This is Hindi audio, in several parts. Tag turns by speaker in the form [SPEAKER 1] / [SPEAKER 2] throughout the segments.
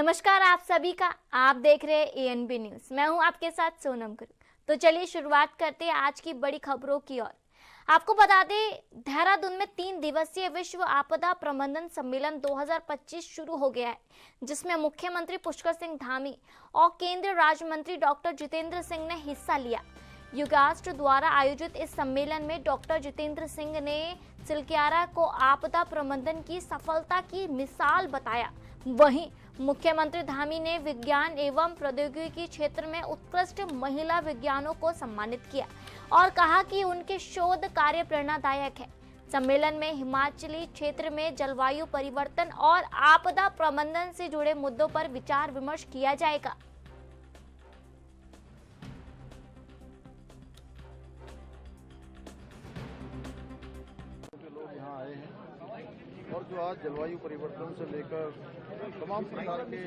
[SPEAKER 1] नमस्कार आप सभी का। आप देख रहे हैं एएनबी न्यूज। मैं हूं आपके साथ सोनम गुरु। तो चलिए शुरुआत करते हैं आज की बड़ी खबरों की ओर। आपको बता दें, देहरादून में 3 दिवसीय विश्व आपदा प्रबंधन सम्मेलन 2025 शुरू हो गया है, जिसमें मुख्यमंत्री पुष्कर सिंह धामी और केंद्रीय राज्य मंत्री डॉक्टर जितेंद्र सिंह ने हिस्सा लिया। युगास्ट्र द्वारा आयोजित इस सम्मेलन में डॉक्टर जितेंद्र सिंह ने चिलक्यारा को आपदा प्रबंधन की सफलता की मिसाल बताया। वहीं मुख्यमंत्री धामी ने विज्ञान एवं प्रौद्योगिकी क्षेत्र में उत्कृष्ट महिला विज्ञानों को सम्मानित किया और कहा कि उनके शोध कार्य प्रेरणादायक है। सम्मेलन में हिमाचली क्षेत्र में जलवायु परिवर्तन और आपदा प्रबंधन से जुड़े मुद्दों पर विचार विमर्श किया जाएगा।
[SPEAKER 2] लोग यहाँ आए हैं और जो आज जलवायु परिवर्तन से लेकर तमाम प्रकार के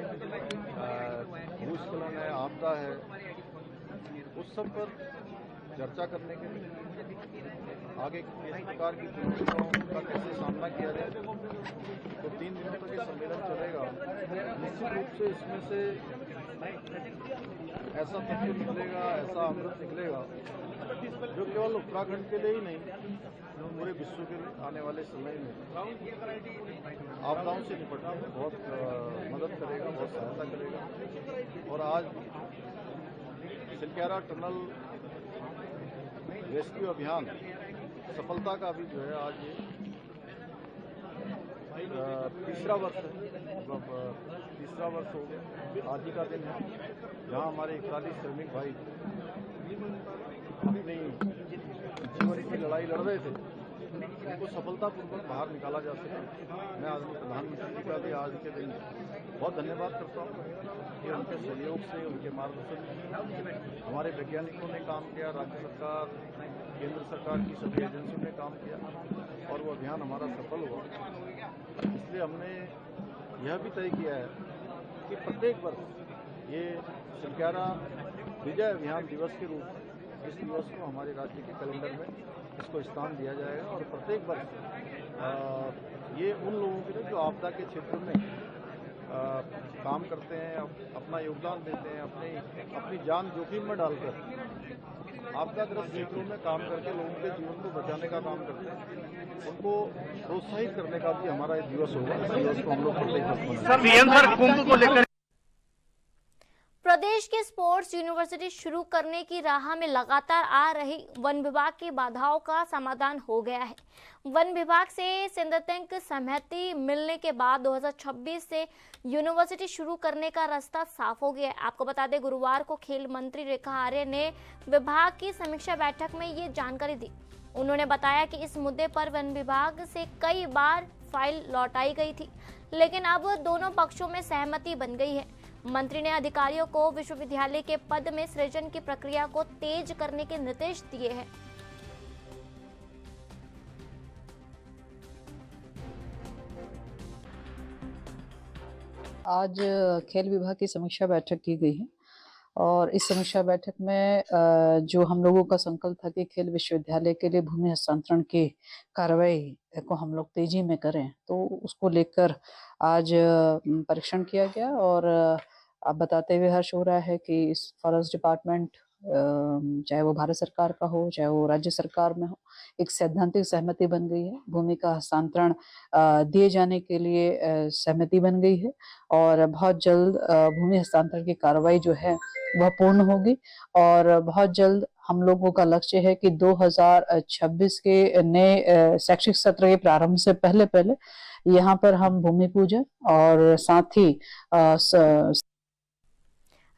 [SPEAKER 2] भूस्खलन है, आपदा है, उस सब पर चर्चा करने के लिए आगे किस प्रकार की चुनौतियों का कैसे सामना किया जाए। तो 3 दिनों तक ये सम्मेलन चलेगा। निश्चित रूप से इसमें से ऐसा तथ्य निकलेगा, ऐसा अमृत निकलेगा जो केवल उत्तराखंड के लिए ही नहीं, पूरे विश्व के आने वाले समय में आपदाओं से निपटने में बहुत मदद करेगा, बहुत सहायता करेगा। और आज चिलक्यारा टनल रेस्क्यू अभियान सफलता का भी जो है आज ये तीसरा वर्ष है, मतलब तीसरा वर्ष हो गया। आज ही का दिन है जहां हमारे 41 श्रमिक भाई अपनी जीवन की लड़ाई लड़ रहे थे, उनको सफलतापूर्वक बाहर निकाला जा सके। मैं आदरणीय प्रधानमंत्री जी का भी आज के दिन बहुत धन्यवाद करता हूँ कि उनके सहयोग से, उनके मार्गदर्शन से हमारे वैज्ञानिकों ने काम किया, राज्य सरकार, केंद्र सरकार की सभी एजेंसियों ने काम किया और वो अभियान हमारा सफल हुआ। इसलिए हमने यह भी तय किया है कि प्रत्येक वर्ष ये चिलक्यारा विजय अभियान दिवस के रूप में इस दिवस को हमारे राज्य के कैलेंडर में इसको स्थान दिया जाएगा। और प्रत्येक वर्ष ये उन लोगों के लिए जो आपदा के क्षेत्र में काम करते हैं, अपना योगदान देते हैं, अपनी जान जोखिम में डालकर आपदाग्रस्त क्षेत्रों में काम करके लोगों के जीवन को बचाने का काम करते हैं, उनको प्रोत्साहित करने का भी हमारा एक दिवस होगा। इस दिवस को हम लोग प्रत्येक वर्ष मनाएंगे।
[SPEAKER 3] कुंभ को लेकर
[SPEAKER 1] प्रदेश के स्पोर्ट्स यूनिवर्सिटी शुरू करने की राह में लगातार आ रही वन विभाग की बाधाओं का समाधान हो गया है। वन विभाग से संवैधानिक सहमति मिलने के बाद 2026 से यूनिवर्सिटी शुरू करने का रास्ता साफ हो गया है। आपको बता दें, गुरुवार को खेल मंत्री रेखा आर्य ने विभाग की समीक्षा बैठक में ये जानकारी दी। उन्होंने बताया कि इस मुद्दे पर वन विभाग से कई बार फाइल लौटाई गई थी, लेकिन अब दोनों पक्षों में सहमति बन गई है। मंत्री ने अधिकारियों को विश्वविद्यालय के पद में सृजन की प्रक्रिया को तेज करने के निर्देश दिए हैं।
[SPEAKER 4] आज खेल विभाग की समीक्षा बैठक की गई है और इस समीक्षा बैठक में जो हम लोगों का संकल्प था कि खेल विश्वविद्यालय के लिए भूमि हस्तांतरण की कार्रवाई को हम लोग तेजी में करें, तो उसको लेकर आज परीक्षण किया गया। और अब बताते हुए हर्ष हो रहा है कि इस फॉरेस्ट डिपार्टमेंट, चाहे वो भारत सरकार का हो, चाहे वो राज्य सरकार में हो, एक सैद्धांतिक सहमति बन गई है। भूमि का हस्तांतरण दिए जाने के लिए सहमति बन गई है और बहुत जल्द भूमि हस्तांतरण की कार्रवाई जो है वह पूर्ण होगी। और बहुत जल्द हम लोगों का लक्ष्य है कि 2026 के नए शैक्षिक सत्र के प्रारंभ से पहले यहाँ पर हम भूमि पूजन और साथ ही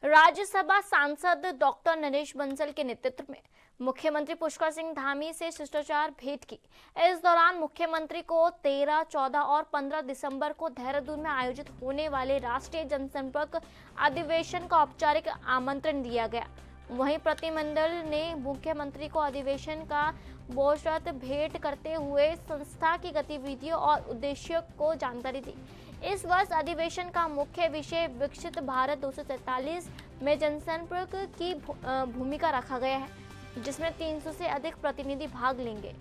[SPEAKER 1] राज्यसभा सांसद डॉक्टर नरेश बंसल के नेतृत्व में मुख्यमंत्री पुष्कर सिंह धामी से शिष्टाचार भेंट की। इस दौरान मुख्यमंत्री को 13, 14 और 15 दिसंबर को देहरादून में आयोजित होने वाले राष्ट्रीय जनसंपर्क अधिवेशन का औपचारिक आमंत्रण दिया गया। वहीं प्रतिनिधिमंडल ने मुख्यमंत्री को अधिवेशन का बोझरत भेंट करते हुए संस्था की गतिविधियों और उद्देश्यों को जानकारी दी। इस वर्ष अधिवेशन का मुख्य विषय विकसित भारत 2047 में जनसंपर्क की भूमिका रखा गया है, जिसमें 300 से अधिक प्रतिनिधि भाग लेंगे।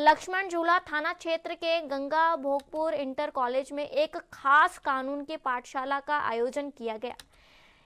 [SPEAKER 1] लक्ष्मण झूला थाना क्षेत्र के गंगा भोगपुर इंटर कॉलेज में एक खास कानून की पाठशाला का आयोजन किया गया।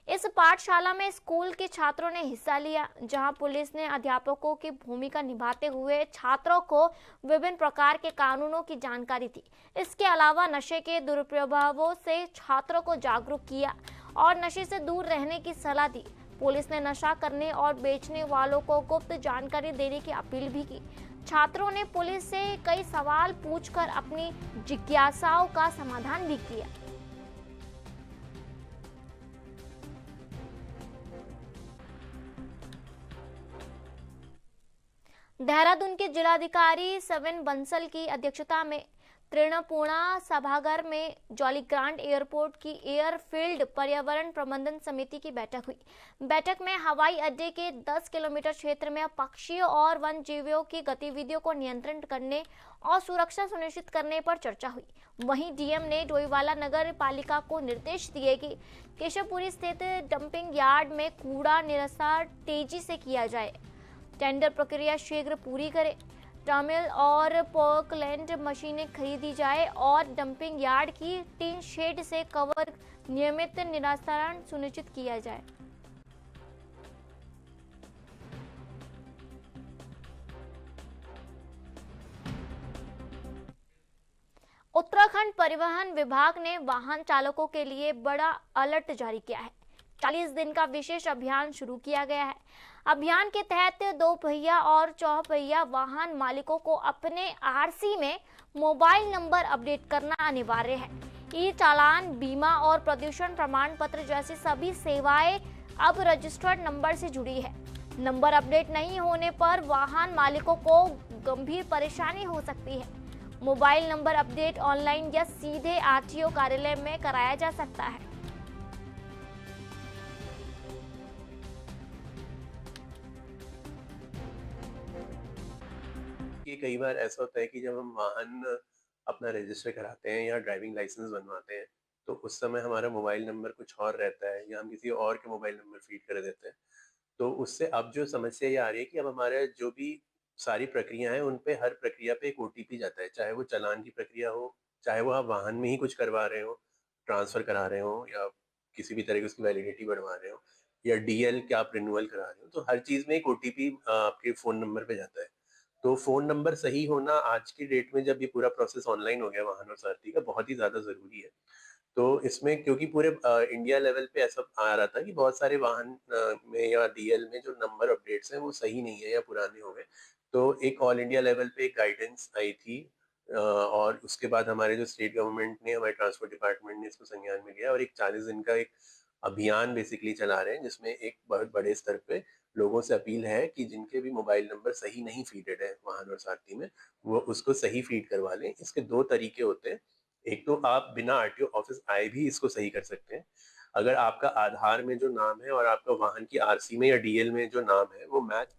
[SPEAKER 1] इस पाठशाला में स्कूल के छात्रों ने हिस्सा लिया, जहां पुलिस ने अध्यापकों की भूमिका निभाते हुए छात्रों को विभिन्न प्रकार के कानूनों की जानकारी दी। इसके अलावा नशे के दुष्प्रभावों से छात्रों को जागरूक किया और नशे से दूर रहने की सलाह दी। पुलिस ने नशा करने और बेचने वालों को गुप्त जानकारी देने की अपील भी की। छात्रों ने पुलिस से कई सवाल पूछकर अपनी जिज्ञासाओं का समाधान भी किया। देहरादून के जिलाधिकारी सविन बंसल की अध्यक्षता में त्रिपुणा सभागार में जॉली ग्रांट एयरपोर्ट की एयरफील्ड पर्यावरण प्रबंधन समिति की बैठक हुई। बैठक में हवाई अड्डे के 10 किलोमीटर क्षेत्र में पक्षियों और वन जीवों की गतिविधियों को नियंत्रित करने और सुरक्षा सुनिश्चित करने पर चर्चा हुई। वहीं डीएम ने डोईवाला नगर पालिका को निर्देश दिए कि केशवपुरी स्थित डंपिंग यार्ड में कूड़ा निस्तारण तेजी से किया जाए, टेंडर प्रक्रिया शीघ्र पूरी करे, टर्मिनल और पोकलैंड मशीनें खरीदी जाए और डंपिंग यार्ड की टीन शेड से कवर नियमित निस्तारण सुनिश्चित किया जाए। उत्तराखंड परिवहन विभाग ने वाहन चालकों के लिए बड़ा अलर्ट जारी किया है। 40 दिन का विशेष अभियान शुरू किया गया है। अभियान के तहत 2 पहिया और 4 पहिया वाहन मालिकों को अपने आरसी में मोबाइल नंबर अपडेट करना अनिवार्य है। ई चालान, बीमा और प्रदूषण प्रमाण पत्र जैसी सभी सेवाएं अब रजिस्टर्ड नंबर से जुड़ी है। नंबर अपडेट नहीं होने पर वाहन मालिकों को गंभीर परेशानी हो सकती है। मोबाइल नंबर अपडेट ऑनलाइन या सीधे आरटीओ कार्यालय में कराया जा सकता है।
[SPEAKER 3] ये कई बार ऐसा होता है कि जब हम वाहन अपना रजिस्टर कराते हैं या ड्राइविंग लाइसेंस बनवाते हैं, तो उस समय हमारा मोबाइल नंबर कुछ और रहता है या हम किसी और के मोबाइल नंबर फीड कर देते हैं। तो उससे अब जो समस्या ये आ रही है कि अब हमारे जो भी सारी प्रक्रिया है, उन पे हर प्रक्रिया पे एक ओटीपी जाता है, चाहे वो चालान की प्रक्रिया हो, चाहे वो आप वाहन में ही कुछ करवा रहे हो, ट्रांसफर करा रहे हो या किसी भी तरह की उसकी वैलिडिटी बढ़वा रहे हो या डीएल क्या आप रिन्यूअल करा रहे हो, तो हर चीज़ में एक ओटीपी आपके फ़ोन नंबर पे जाता है। तो फ़ोन नंबर सही होना आज की डेट में, जब ये पूरा प्रोसेस ऑनलाइन हो गया वाहन और सारथी का, बहुत ही ज़्यादा ज़रूरी है। तो इसमें क्योंकि पूरे इंडिया लेवल पे ऐसा आ रहा था कि बहुत सारे वाहन में या डीएल में जो नंबर अपडेट्स हैं वो सही नहीं है या पुराने हो गए। तो एक ऑल इंडिया लेवल पे एक गाइडेंस आई थी और उसके बाद हमारे जो स्टेट गवर्नमेंट ने, हमारे ट्रांसपोर्ट डिपार्टमेंट ने इसको संज्ञान में लिया और एक 40 दिन का एक अभियान बेसिकली चला रहे हैं, जिसमें एक बहुत बड़े स्तर पे लोगों से अपील है कि जिनके भी मोबाइल नंबर सही नहीं फीडेड है वाहन और सारथी में, वो उसको सही फीड करवा लें। इसके 2 तरीके होते हैं। एक तो आप बिना आरटीओ ऑफिस आए भी इसको सही कर सकते हैं। अगर आपका आधार में जो नाम है और आपका वाहन की आरसी में या डीएल में जो नाम है वो मैच।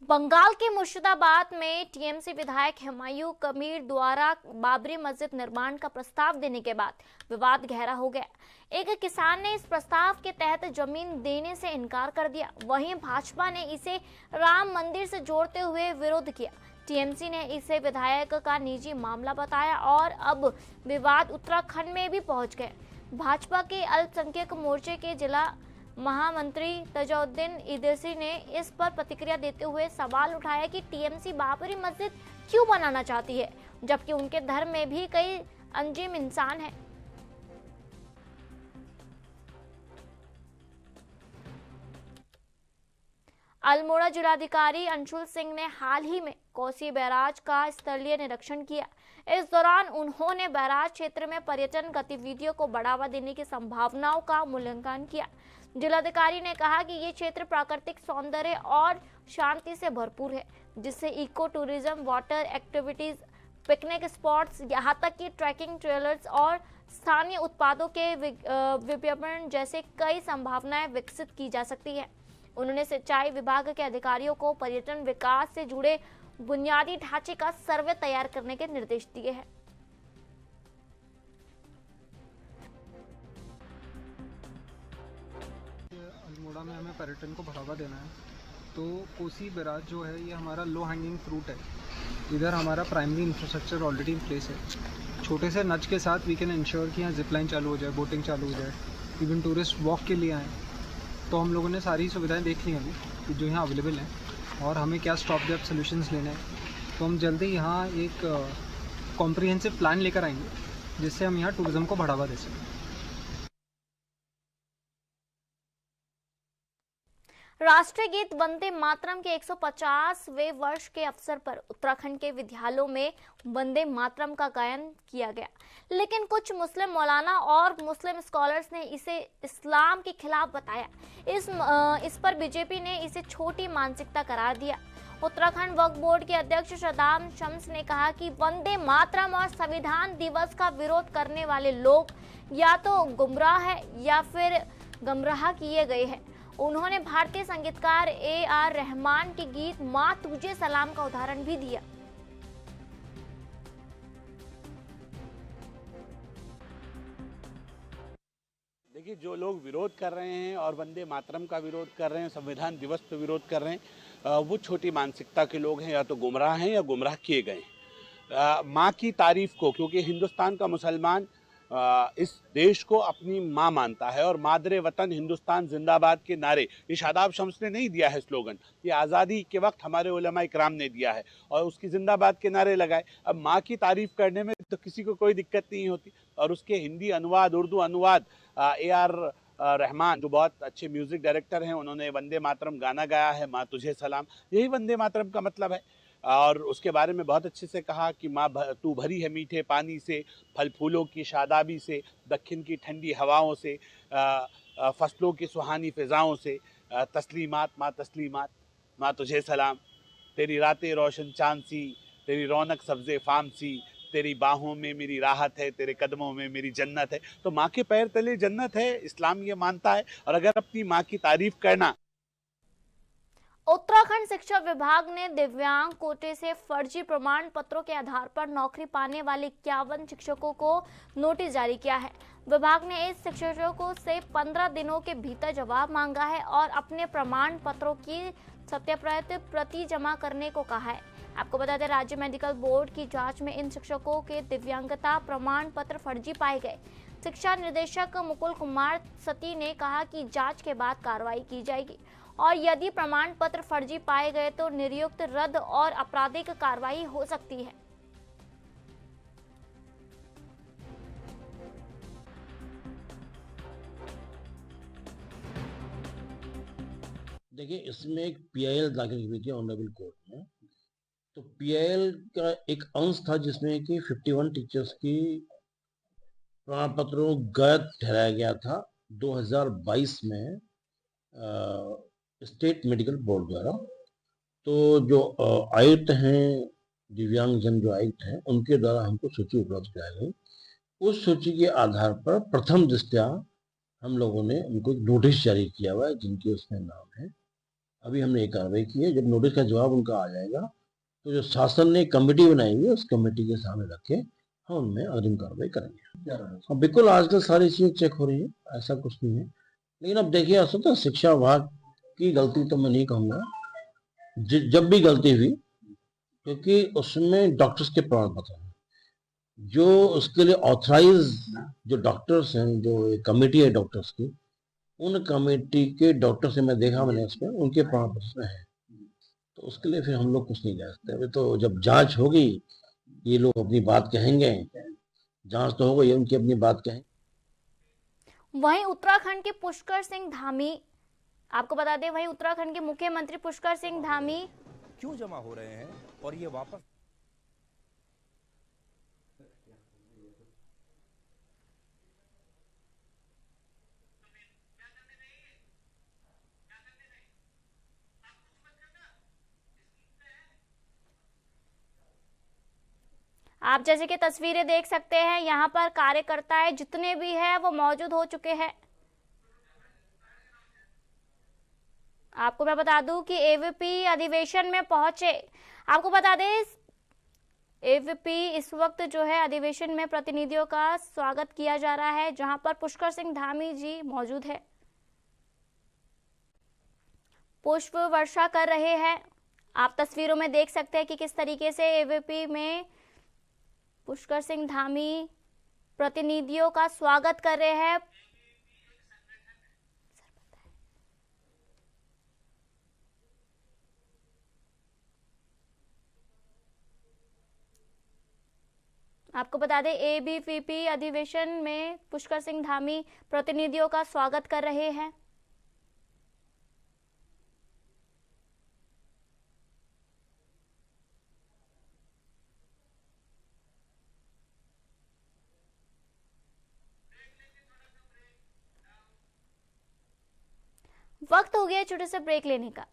[SPEAKER 1] बंगाल के मुर्शिदाबाद में टीएमसी विधायक हुमायूं कबीर द्वारा बाबरी मस्जिद निर्माण का प्रस्ताव देने के बाद विवाद गहरा हो गया। एक किसान ने इस प्रस्ताव के तहत जमीन देने से इनकार कर दिया। वहीं भाजपा ने इसे राम मंदिर से जोड़ते हुए विरोध किया। टीएमसी ने इसे विधायक का निजी मामला बताया और अब विवाद उत्तराखंड में भी पहुंच गए। भाजपा के अल्पसंख्यक मोर्चे के जिला महामंत्री तजुद्दीन इदरीसी ने इस पर प्रतिक्रिया देते हुए सवाल उठाया कि टीएमसी बाबरी मस्जिद क्यों बनाना चाहती है, जबकि उनके धर्म में भी कई अंजिम इंसान हैं। अल्मोड़ा जिलाधिकारी अंशुल सिंह ने हाल ही में कोसी बैराज का स्थलीय निरीक्षण किया। इस दौरान उन्होंने बैराज क्षेत्र में पर्यटन गतिविधियों को बढ़ावा देने की संभावनाओं का मूल्यांकन किया। जिलाधिकारी ने कहा कि ये क्षेत्र प्राकृतिक सौंदर्य और शांति से भरपूर है, जिससे eco tourism, water activities, picnic spots, यहाँ तक कि ट्रैकिंग ट्रेलर्स और स्थानीय उत्पादों के विपणन जैसे कई संभावनाएं विकसित की जा सकती है। उन्होंने सिंचाई विभाग के अधिकारियों को पर्यटन विकास से जुड़े बुनियादी ढांचे का सर्वे तैयार करने के निर्देश दिए हैं।
[SPEAKER 5] अल्मोड़ा में हमें पर्यटन को बढ़ावा देना है, तो कोसी बैराज जो है ये हमारा लो हैंगिंग फ्रूट है। इधर हमारा primary infrastructure already in place है। छोटे से नच के साथ वी कैन इंश्योर कि यहाँ जिप लाइन चालू हो जाए, बोटिंग चालू हो जाए, इवन टूरिस्ट वॉक के लिए आएँ। तो हम लोगों ने सारी सुविधाएं देख ली अभी कि जो यहाँ अवेलेबल हैं और हमें क्या स्टॉप गैप सोल्यूशंस लेने हैं। तो हम जल्दी यहाँ एक कॉम्प्रिहेंसिव प्लान लेकर आएंगे जिससे हम यहाँ टूरिज़्म को बढ़ावा दे सकें।
[SPEAKER 1] राष्ट्रीय गीत वंदे मातरम के 150वें वर्ष के अवसर पर उत्तराखंड के विद्यालयों में वंदे मातरम का गायन किया गया, लेकिन कुछ मुस्लिम मौलाना और मुस्लिम स्कॉलर्स ने इसे इस्लाम के खिलाफ बताया। इस पर बीजेपी ने इसे छोटी मानसिकता करार दिया। उत्तराखंड वक्फ बोर्ड के अध्यक्ष शदाब शम्स ने कहा कि वंदे मातरम और संविधान दिवस का विरोध करने वाले लोग या तो गुमराह है या फिर गुमराह किए गए हैं। उन्होंने भारतीय संगीतकार AR रहमान के गीत माँ तुझे सलाम का उदाहरण भी दिया।
[SPEAKER 6] देखिए, जो लोग विरोध कर रहे हैं और वंदे मातरम का विरोध कर रहे हैं, संविधान दिवस पर विरोध कर रहे हैं, वो छोटी मानसिकता के लोग हैं, या तो गुमराह हैं या गुमराह किए गए हैं। माँ की तारीफ को, क्योंकि हिंदुस्तान का मुसलमान इस देश को अपनी माँ मानता है और मादरे वतन हिंदुस्तान जिंदाबाद के नारे, ये शादाब शम्स ने नहीं दिया है स्लोगन, ये आज़ादी के वक्त हमारे उलमा इकराम ने दिया है और उसकी जिंदाबाद के नारे लगाए। अब माँ की तारीफ करने में तो किसी को कोई दिक्कत नहीं होती। और उसके हिंदी अनुवाद, उर्दू अनुवाद AR रहमान जो बहुत अच्छे म्यूजिक डायरेक्टर हैं, उन्होंने वंदे मातरम गाना गाया है, माँ तुझे सलाम, यही वंदे मातरम का मतलब है। और उसके बारे में बहुत अच्छे से कहा कि माँ तू भरी है मीठे पानी से, फल फूलों की शादाबी से, दक्षिण की ठंडी हवाओं से, फसलों की सुहानी फिजाओं से, तस्लीमात माँ तस्लीमात, माँ तुझे सलाम, तेरी रातें रोशन चांद सी, तेरी रौनक सब्ज़े फाम सी, तेरी बाहों में मेरी राहत है, तेरे कदमों में मेरी जन्नत है। तो माँ के पैर तले जन्नत है, इस्लाम ये मानता है। और अगर अपनी माँ की तारीफ करना।
[SPEAKER 1] उत्तराखंड शिक्षा विभाग ने दिव्यांग कोटे से फर्जी प्रमाण पत्रों के आधार पर नौकरी पाने वाले 51 शिक्षकों को नोटिस जारी किया है। विभाग ने इस शिक्षकों से 15 दिनों के भीतर जवाब मांगा है और अपने प्रमाण पत्रों की सत्यापित प्रति जमा करने को कहा है। आपको बता दें, राज्य मेडिकल बोर्ड की जांच में इन शिक्षकों के दिव्यांगता प्रमाण पत्र फर्जी पाए गए। शिक्षा निदेशक मुकुल कुमार सती ने कहा कि जांच के बाद कार्रवाई की जाएगी और यदि प्रमाण पत्र फर्जी पाए गए तो नियुक्ति रद्द और आपराधिक कार्रवाई हो सकती है।
[SPEAKER 7] देखिए, इसमें एक PIL दाखिल हुई थी ऑनरेबल कोर्ट में। तो PIL का एक अंश था जिसमें कि 51 टीचर्स की प्रमाण पत्रों गलत ठहराया गया था 2022 में स्टेट मेडिकल बोर्ड द्वारा। तो जो आयुक्त हैं, दिव्यांगजन जो आयुक्त हैं, उनके द्वारा हमको सूची उपलब्ध कराई गई। उस सूची के आधार पर प्रथम दृष्टया हम लोगों ने उनको नोटिस जारी किया हुआ है जिनके उसमें नाम है। अभी हमने ये कार्रवाई की है। जब नोटिस का जवाब उनका आ जाएगा तो जो शासन ने कमेटी बनाई हुई है उस कमेटी के सामने रख के हम उनमें अग्रिम कार्रवाई करेंगे। हाँ, बिल्कुल, आजकल सारी चीजें चेक हो रही है, ऐसा कुछ नहीं है। लेकिन अब देखिए, असल तो शिक्षा विभाग की गलती तो मैं नहीं कहूँगा, जब भी गलती हुई, क्योंकि उसमें डॉक्टर्स के प्रमाण पत्र हैं, जो उसके लिए ऑथराइज जो डॉक्टर्स हैं, जो एक कमेटी है डॉक्टर्स की, उन कमेटी के डॉक्टर से मैं देखा, मैंने उसमें उनके प्रमाण पत्र हैं। तो उसके लिए फिर हम लोग कुछ नहीं कह सकते। अभी तो जब जांच होगी, ये लोग अपनी बात कहेंगे, जांच तो हो गई, उनकी अपनी बात कहेंगे।
[SPEAKER 1] वहीं उत्तराखंड के पुष्कर सिंह धामी, आपको बता दें, वहीं उत्तराखंड के मुख्यमंत्री पुष्कर सिंह धामी
[SPEAKER 8] क्यों जमा हो रहे हैं और ये वापस
[SPEAKER 1] आप जैसे कि तस्वीरें देख सकते हैं, यहाँ पर कार्यकर्ता जितने भी हैं वो मौजूद हो चुके हैं। आपको मैं बता दूं कि AVP अधिवेशन में पहुंचे। आपको बता दें, AVP इस वक्त जो है अधिवेशन में प्रतिनिधियों का स्वागत किया जा रहा है, जहां पर पुष्कर सिंह धामी जी मौजूद है, पुष्प वर्षा कर रहे हैं। आप तस्वीरों में देख सकते हैं कि किस तरीके से एवीपी में पुष्कर सिंह धामी प्रतिनिधियों का स्वागत कर रहे हैं। आपको बता दें एबीवीपी अधिवेशन में पुष्कर सिंह धामी प्रतिनिधियों का स्वागत कर रहे हैं। वक्त हो गया छोटे से ब्रेक लेने का।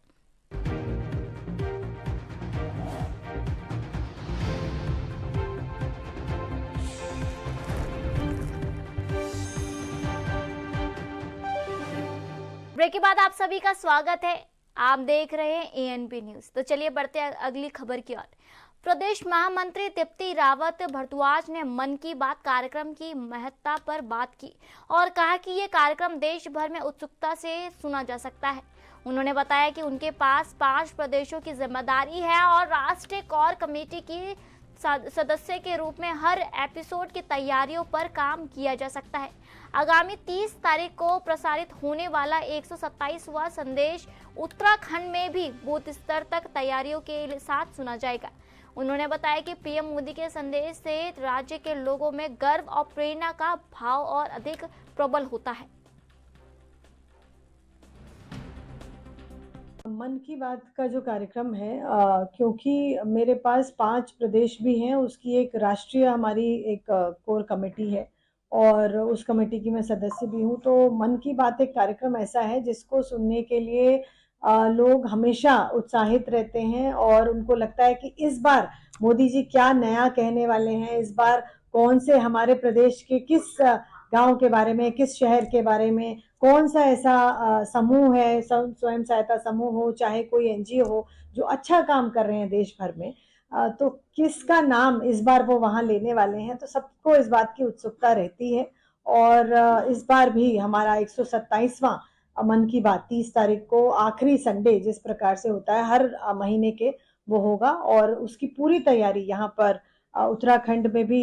[SPEAKER 1] ब्रेक के बाद आप सभी का स्वागत है। आप देख रहे हैं एएनपी न्यूज। तो चलिए बढ़ते हैं अगली खबर की ओर। प्रदेश महामंत्री तृप्ति रावत भारद्वाज ने मन की बात कार्यक्रम की महत्ता पर बात की और कहा कि ये कार्यक्रम देश भर में उत्सुकता से सुना जा सकता है। उन्होंने बताया कि उनके पास 5 प्रदेशों की जिम्मेदारी है और राष्ट्रीय कोर कमेटी की सदस्य के रूप में हर एपिसोड की तैयारियों पर काम किया जा सकता है। आगामी 30 तारीख को प्रसारित होने वाला 127वां संदेश उत्तराखंड में भी बूथ स्तर तक तैयारियों के साथ सुना जाएगा। उन्होंने बताया कि पीएम मोदी के संदेश से राज्य के लोगों में गर्व और प्रेरणा का भाव और अधिक प्रबल होता है।
[SPEAKER 9] मन की बात का जो कार्यक्रम है क्योंकि मेरे पास 5 प्रदेश भी हैं, उसकी एक राष्ट्रीय हमारी एक कोर कमेटी है और उस कमेटी की मैं सदस्य भी हूँ। तो मन की बात एक कार्यक्रम ऐसा है जिसको सुनने के लिए लोग हमेशा उत्साहित रहते हैं और उनको लगता है कि इस बार मोदी जी क्या नया कहने वाले हैं, इस बार कौन से हमारे प्रदेश के किस गांव के बारे में, किस शहर के बारे में, कौन सा ऐसा समूह है, स्वयं सहायता समूह हो चाहे कोई एनजीओ हो जो अच्छा काम कर रहे हैं देश भर में, तो किसका नाम इस बार वो वहां लेने वाले हैं। तो सबको इस बात की उत्सुकता रहती है और इस बार भी हमारा 127वां मन की बात 30 तारीख को आखिरी संडे जिस प्रकार से होता है हर महीने के, वो होगा और उसकी पूरी तैयारी यहाँ पर उत्तराखंड में भी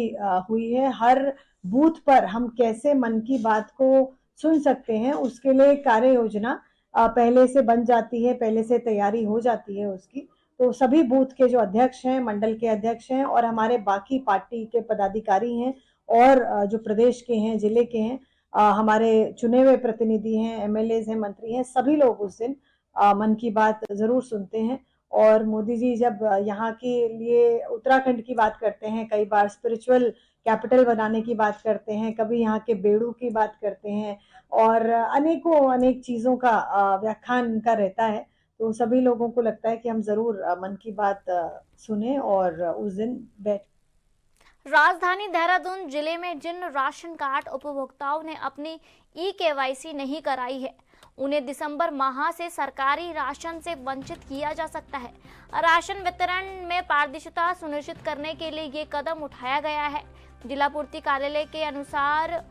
[SPEAKER 9] हुई है। हर बूथ पर हम कैसे मन की बात को सुन सकते हैं उसके लिए कार्य योजना पहले से बन जाती है, पहले से तैयारी हो जाती है उसकी। तो सभी बूथ के जो अध्यक्ष हैं, मंडल के अध्यक्ष हैं और हमारे बाकी पार्टी के पदाधिकारी हैं और जो प्रदेश के हैं, जिले के हैं, हमारे चुने हुए प्रतिनिधि हैं, एमएलएज हैं, मंत्री हैं, सभी लोग उस दिन मन की बात जरूर सुनते हैं। और मोदी जी जब यहाँ के लिए उत्तराखंड की बात करते हैं, कई बार स्पिरिचुअल कैपिटल बनाने की बात करते हैं, कभी यहाँ के बेड़ू की बात करते हैं और अनेक चीजों का व्याख्यान उनका रहता है। तो सभी लोगों को लगता है कि हम जरूर मन की बात सुने और उस दिन बैठ।
[SPEAKER 1] राजधानी देहरादून जिले में जिन राशन कार्ड उपभोक्ताओं ने अपनी ई-केवाईसी नहीं कराई है उन्हें दिसंबर माह से सरकारी राशन से वंचित किया जा सकता है। राशन वितरण में पारदर्शिता सुनिश्चित करने के लिए ये कदम उठाया गया है। जिला पूर्ति कार्यालय के अनुसार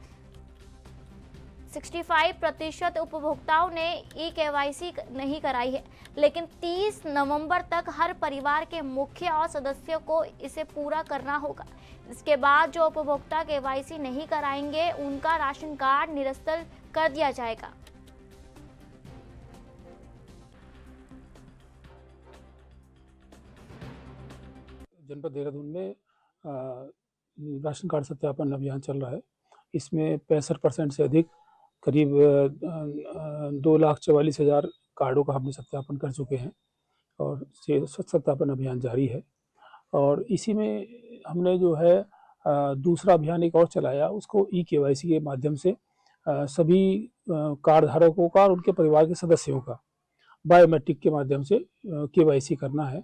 [SPEAKER 1] 65% उपभोक्ताओं ने ई-केवाईसी नहीं कराई है, लेकिन 30 नवंबर तक हर परिवार के मुखिया और सदस्यों को इसे पूरा करना होगा। इसके बाद जो उपभोक्ता केवाईसी नहीं कराएंगे उनका राशन कार्ड निरस्त कर दिया जाएगा।
[SPEAKER 10] जनपद देहरादून में राशन कार्ड सत्यापन अभियान चल रहा है। इसमें 65% से अधिक करीब 2,44,000 कार्डों का हमने सत्यापन कर चुके हैं और सत्यापन अभियान जारी है। और इसी में हमने जो है दूसरा अभियान एक और चलाया, उसको ई-केवाईसी के माध्यम से सभी कार्ड धारकों का और उनके परिवार के सदस्यों का बायोमेट्रिक के माध्यम से केवाईसी करना है।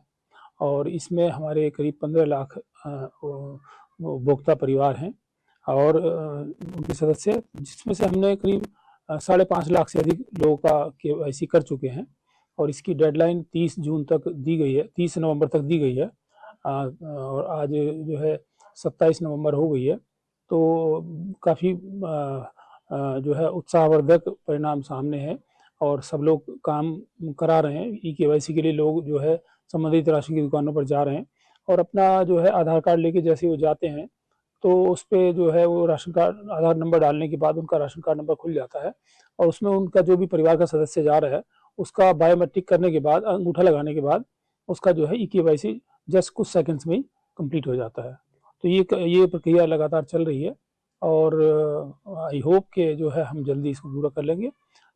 [SPEAKER 10] और इसमें हमारे करीब 15 लाख उपभोक्ता परिवार हैं और उनके सदस्य, जिसमें से हमने करीब 5.5 लाख से अधिक लोगों का केवाईसी कर चुके हैं। और इसकी डेडलाइन 30 जून तक दी गई है, 30 नवंबर तक दी गई है और आज जो है 27 नवंबर हो गई है। तो काफ़ी जो है उत्साहवर्धक परिणाम सामने है और सब लोग काम करा रहे हैं। ई-केवाईसी के लिए लोग जो है संबंधित राशन की दुकानों पर जा रहे हैं और अपना जो है आधार कार्ड लेके जैसे वो जाते हैं तो उस पे जो है वो राशन कार्ड आधार नंबर डालने के बाद उनका राशन कार्ड नंबर खुल जाता है और उसमें उनका जो भी परिवार का सदस्य जा रहा है उसका बायोमेट्रिक करने के बाद, अंगूठा लगाने के बाद उसका जो है EKYC जस्ट कुछ सेकंड्स में ही कंप्लीट हो जाता है। तो ये प्रक्रिया लगातार चल रही है और आई होप कि जो है हम जल्दी इसको पूरा कर लेंगे।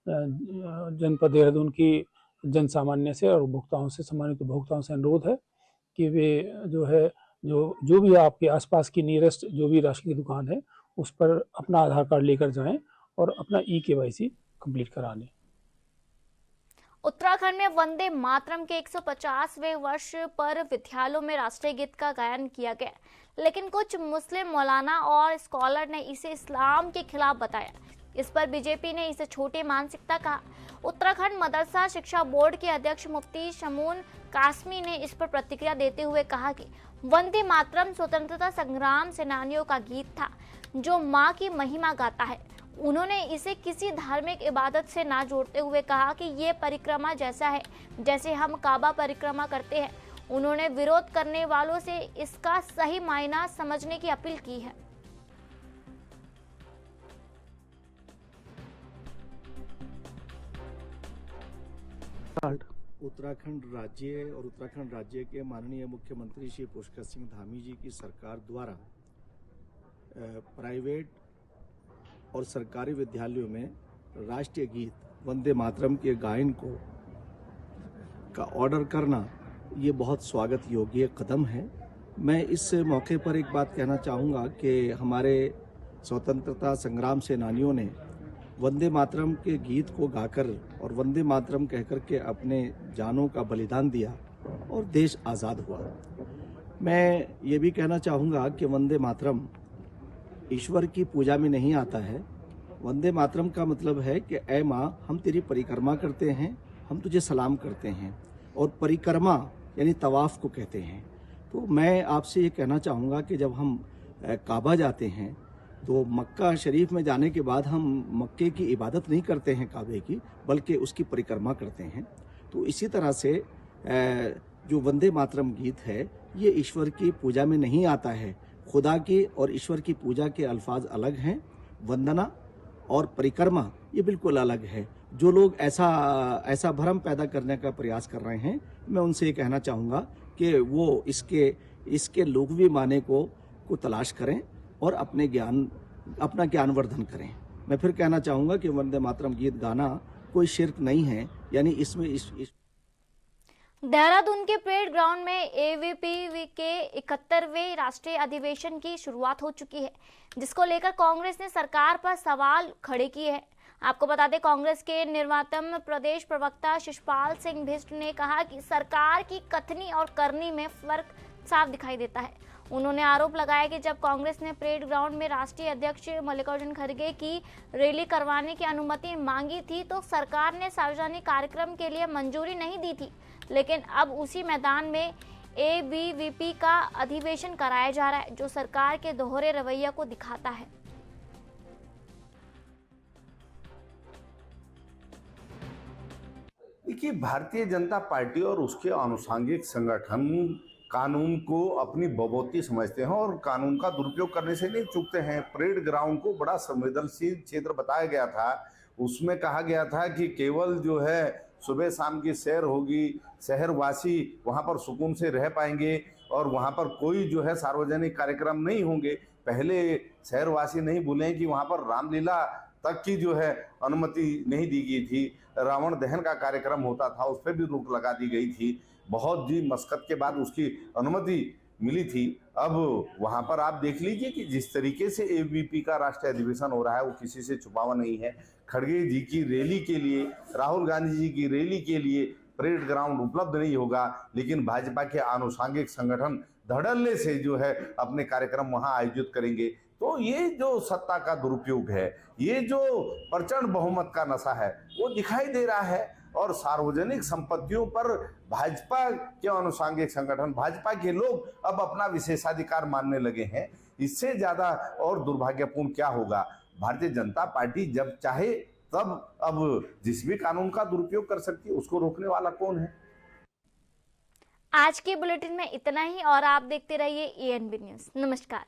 [SPEAKER 10] जनपद देहरादून की जन सामान्य से और उपभोक्ताओं से, सम्मानित उपभोक्ताओं से अनुरोध है कि वे जो है जो भी आपके आसपास की नियरेस्ट जो भी राशन की दुकान है उस पर अपना आधार कार्ड लेकर जाएं और अपना EKYC कंप्लीट करा लें।
[SPEAKER 1] उत्तराखंड में वंदे मातरम के 150वें वर्ष पर विद्यालयों में राष्ट्रीय गीत का गायन किया गया, लेकिन कुछ मुस्लिम मौलाना और स्कॉलर ने इसे इस्लाम के खिलाफ बताया। इस पर बीजेपी ने इसे छोटी मानसिकता कहा। उत्तराखंड मदरसा शिक्षा बोर्ड के अध्यक्ष मुफ्ती शमून कासमी ने इस पर प्रतिक्रिया देते हुए कहा कि वंदे मातरम स्वतंत्रता संग्राम सेनानियों का गीत था जो माँ की महिमा गाता है। उन्होंने इसे किसी धार्मिक इबादत से ना जोड़ते हुए कहा कि ये परिक्रमा जैसा है जैसे हम काबा परिक्रमा करते हैं। उन्होंने विरोध करने वालों से इसका सही मायना समझने की अपील की है।
[SPEAKER 11] उत्तराखंड राज्य के माननीय मुख्यमंत्री श्री पुष्कर सिंह धामी जी की सरकार द्वारा प्राइवेट और सरकारी विद्यालयों में राष्ट्रीय गीत वंदे मातरम के गायन का ऑर्डर करना ये बहुत स्वागत योग्य कदम है। मैं इस मौके पर एक बात कहना चाहूँगा कि हमारे स्वतंत्रता संग्राम सेनानियों ने वंदे मातरम के गीत को गाकर और वंदे मातरम कहकर के अपने जानों का बलिदान दिया और देश आज़ाद हुआ। मैं ये भी कहना चाहूँगा कि वंदे मातरम ईश्वर की पूजा में नहीं आता है। वंदे मातरम का मतलब है कि ऐ माँ, हम तेरी परिक्रमा करते हैं, हम तुझे सलाम करते हैं। और परिक्रमा यानी तवाफ़ को कहते हैं। तो मैं आपसे ये कहना चाहूँगा कि जब हम काबा जाते हैं तो मक्का शरीफ में जाने के बाद हम मक्के की इबादत नहीं करते हैं काबे की, बल्कि उसकी परिक्रमा करते हैं। तो इसी तरह से जो वंदे मातरम गीत है ये ईश्वर की पूजा में नहीं आता है। खुदा की और ईश्वर की पूजा के अल्फाज अलग हैं। वंदना और परिक्रमा ये बिल्कुल अलग है। जो लोग ऐसा भ्रम पैदा करने का प्रयास कर रहे हैं, मैं उनसे ये कहना चाहूँगा कि वो इसके लुग़वी माने को तलाश करें और अपना ज्ञानवर्धन करें। मैं फिर कहना चाहूँगा कि वंदे मातरम गीत गाना कोई शिर्क नहीं है, यानी इसमें
[SPEAKER 1] देहरादून के परेड ग्राउंड में AVP के 71वें राष्ट्रीय अधिवेशन की शुरुआत हो चुकी है, जिसको लेकर कांग्रेस ने सरकार पर सवाल खड़े किए हैं। आपको बता दें, कांग्रेस के निर्वातम प्रदेश प्रवक्ता शिषपाल सिंह बिष्ट ने कहा कि सरकार की कथनी और करनी में फर्क साफ दिखाई देता है। उन्होंने आरोप लगाया कि जब कांग्रेस ने परेड ग्राउंड में राष्ट्रीय अध्यक्ष मल्लिकार्जुन खड़गे की रैली करवाने की अनुमति मांगी थी तो सरकार ने सार्वजनिक कार्यक्रम के लिए मंजूरी नहीं दी थी, लेकिन अब उसी मैदान में ABVP का अधिवेशन कराया जा रहा है, जो सरकार के दोहरे रवैया को दिखाता है।
[SPEAKER 12] देखिए, भारतीय जनता पार्टी और उसके आनुषंगिक संगठन कानून को अपनी बबौती समझते हैं और कानून का दुरुपयोग करने से नहीं चूकते हैं। परेड ग्राउंड को बड़ा संवेदनशील क्षेत्र बताया गया था। उसमें कहा गया था कि केवल जो है सुबह शाम की सैर होगी, शहरवासी वहां पर सुकून से रह पाएंगे और वहां पर कोई जो है सार्वजनिक कार्यक्रम नहीं होंगे। पहले शहरवासी नहीं भूलें कि वहां पर रामलीला तक की जो है अनुमति नहीं दी गई थी। रावण दहन का कार्यक्रम होता था, उस पर भी रोक लगा दी गई थी। बहुत जी मशक्कत के बाद उसकी अनुमति मिली थी। अब वहां पर आप देख लीजिए कि जिस तरीके से AVP का राष्ट्रीय अधिवेशन हो रहा है वो किसी से छुपावा नहीं है। खड़गे जी की रैली के लिए, राहुल गांधी जी की रैली के लिए परेड ग्राउंड उपलब्ध नहीं होगा, लेकिन भाजपा के आनुषंगिक संगठन धड़ल्ले से जो है अपने कार्यक्रम वहां आयोजित करेंगे। तो ये जो सत्ता का दुरुपयोग है, ये जो प्रचंड बहुमत का नशा है, वो दिखाई दे रहा है। और सार्वजनिक संपत्तियों पर भाजपा के आनुषंगिक संगठन, भाजपा के लोग अब अपना विशेषाधिकार मानने लगे हैं। इससे ज्यादा और दुर्भाग्यपूर्ण क्या होगा। भारतीय जनता पार्टी जब चाहे तब अब जिस भी कानून का दुरुपयोग कर सकती है, उसको रोकने वाला कौन है।
[SPEAKER 1] आज के बुलेटिन में इतना ही और आप देखते रहिए ANB न्यूज़। नमस्कार।